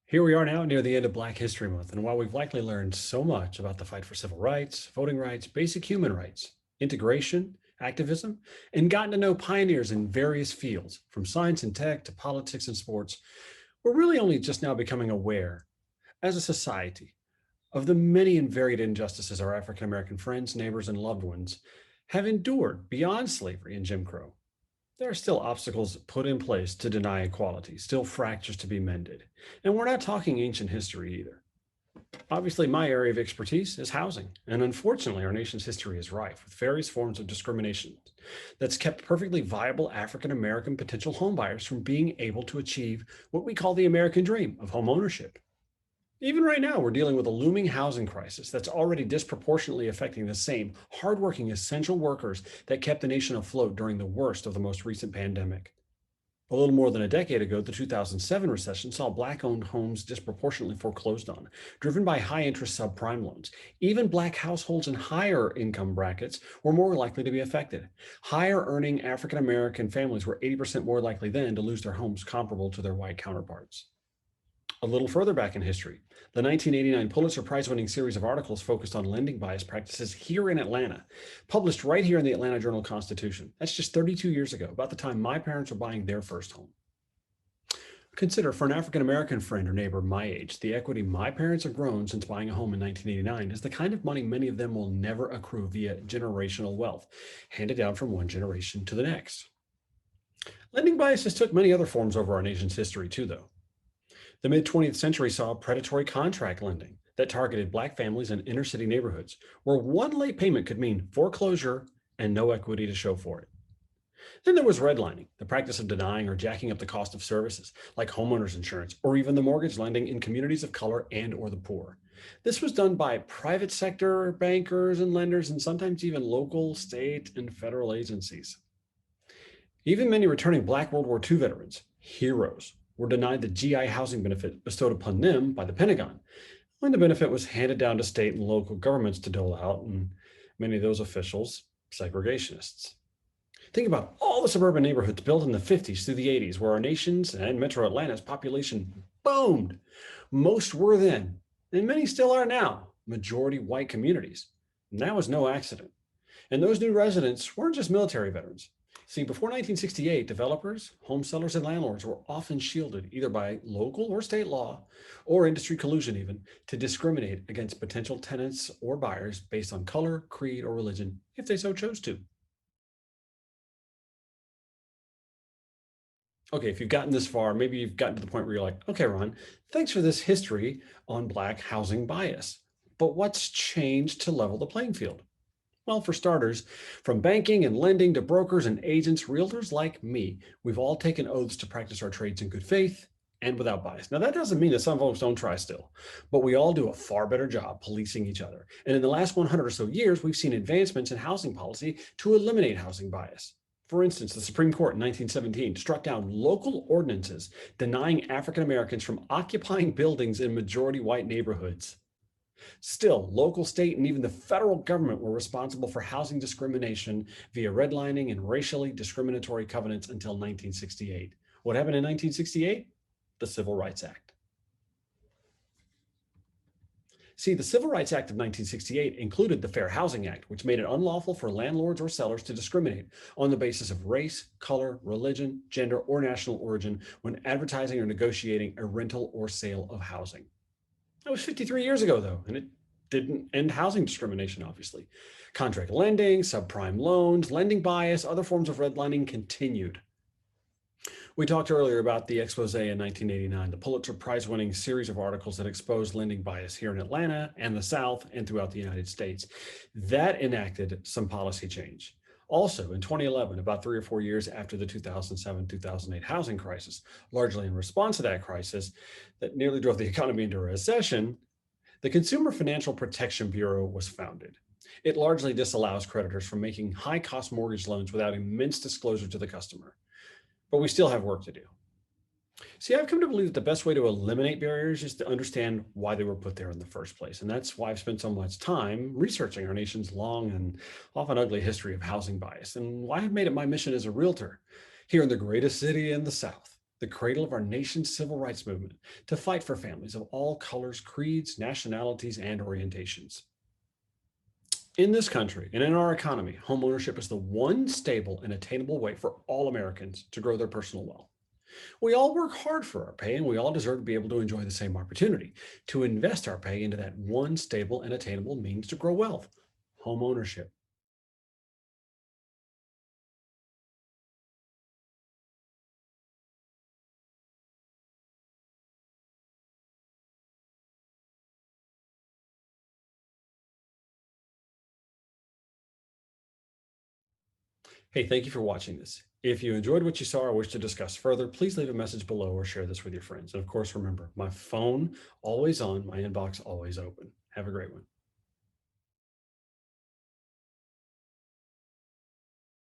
Here we are now near the end of Black History Month, and while we've likely learned so much about the fight for civil rights, voting rights, basic human rights, integration, activism, and gotten to know pioneers in various fields, from science and tech to politics and sports, we're really only just now becoming aware, as a society, of the many and varied injustices our African American friends, neighbors, and loved ones have endured beyond slavery and Jim Crow. There are still obstacles put in place to deny equality, still fractures to be mended. And we're not talking ancient history either. Obviously, my area of expertise is housing, and unfortunately, our nation's history is rife with various forms of discrimination that's kept perfectly viable African American potential homebuyers from being able to achieve what we call the American dream of home ownership. Even right now, we're dealing with a looming housing crisis that's already disproportionately affecting the same hardworking essential workers that kept the nation afloat during the worst of the most recent pandemic. A little more than a decade ago, the 2007 recession saw Black owned homes disproportionately foreclosed on, driven by high interest subprime loans. Even Black households in higher income brackets were more likely to be affected. Higher earning African American families were 80% more likely then to lose their homes comparable to their white counterparts. A little further back in history, the 1989 Pulitzer Prize winning series of articles focused on lending bias practices here in Atlanta, published right here in the Atlanta Journal Constitution. That's just 32 years ago, about the time my parents were buying their first home. Consider, for an African American friend or neighbor my age, the equity my parents have grown since buying a home in 1989 is the kind of money many of them will never accrue via generational wealth, handed down from one generation to the next. Lending biases took many other forms over our nation's history, too, though. The mid 20th century saw predatory contract lending that targeted Black families in inner city neighborhoods, where one late payment could mean foreclosure and no equity to show for it. Then there was redlining, the practice of denying or jacking up the cost of services like homeowners insurance or even the mortgage lending in communities of color and or the poor. This was done by private sector bankers and lenders and sometimes even local, state, and federal agencies. Even many returning Black World War II veterans, heroes, were denied the GI housing benefit bestowed upon them by the Pentagon, when the benefit was handed down to state and local governments to dole out, and many of those officials, segregationists. Think about all the suburban neighborhoods built in the 50s through the 80s, where our nation's and Metro Atlanta's population boomed. Most were then, and many still are now, majority white communities. And that was no accident. And those new residents weren't just military veterans. See, before 1968, developers, home sellers, and landlords were often shielded either by local or state law or industry collusion even to discriminate against potential tenants or buyers based on color, creed, or religion if they so chose to. Okay, if you've gotten this far, maybe you've gotten to the point where you're like, okay, Ron, thanks for this history on Black housing bias. But what's changed to level the playing field? Well, for starters, from banking and lending to brokers and agents, realtors like me, we've all taken oaths to practice our trades in good faith and without bias. Now, that doesn't mean that some folks don't try still, but we all do a far better job policing each other. And in the last 100 or so years, we've seen advancements in housing policy to eliminate housing bias. For instance, the Supreme Court in 1917 struck down local ordinances denying African Americans from occupying buildings in majority white neighborhoods. Still, local, state, and even the federal government were responsible for housing discrimination via redlining and racially discriminatory covenants until 1968. What happened in 1968? The Civil Rights Act. See, the Civil Rights Act of 1968 included the Fair Housing Act, which made it unlawful for landlords or sellers to discriminate on the basis of race, color, religion, gender, or national origin when advertising or negotiating a rental or sale of housing. That was 53 years ago, though, and it didn't end housing discrimination, obviously. Contract lending, subprime loans, lending bias, other forms of redlining continued. We talked earlier about the expose in 1989, the Pulitzer Prize-winning series of articles that exposed lending bias here in Atlanta and the South and throughout the United States. That enacted some policy change. Also, in 2011, about 3 or 4 years after the 2007-2008 housing crisis, largely in response to that crisis that nearly drove the economy into a recession, the Consumer Financial Protection Bureau was founded. It largely disallows creditors from making high-cost mortgage loans without immense disclosure to the customer. But we still have work to do. See, I've come to believe that the best way to eliminate barriers is to understand why they were put there in the first place. And that's why I've spent so much time researching our nation's long and often ugly history of housing bias, and why I've made it my mission as a realtor here in the greatest city in the South the cradle of our nation's civil rights movement, to fight for families of all colors, creeds, nationalities, and orientations. In this country and in our economy, homeownership is the one stable and attainable way for all Americans to grow their personal wealth. We all work hard for our pay, and we all deserve to be able to enjoy the same opportunity to invest our pay into that one stable and attainable means to grow wealth: home ownership. Hey, thank you for watching this. If you enjoyed what you saw or wish to discuss further, please leave a message below or share this with your friends. And of course, remember, my phone always on, my inbox always open. Have a great one.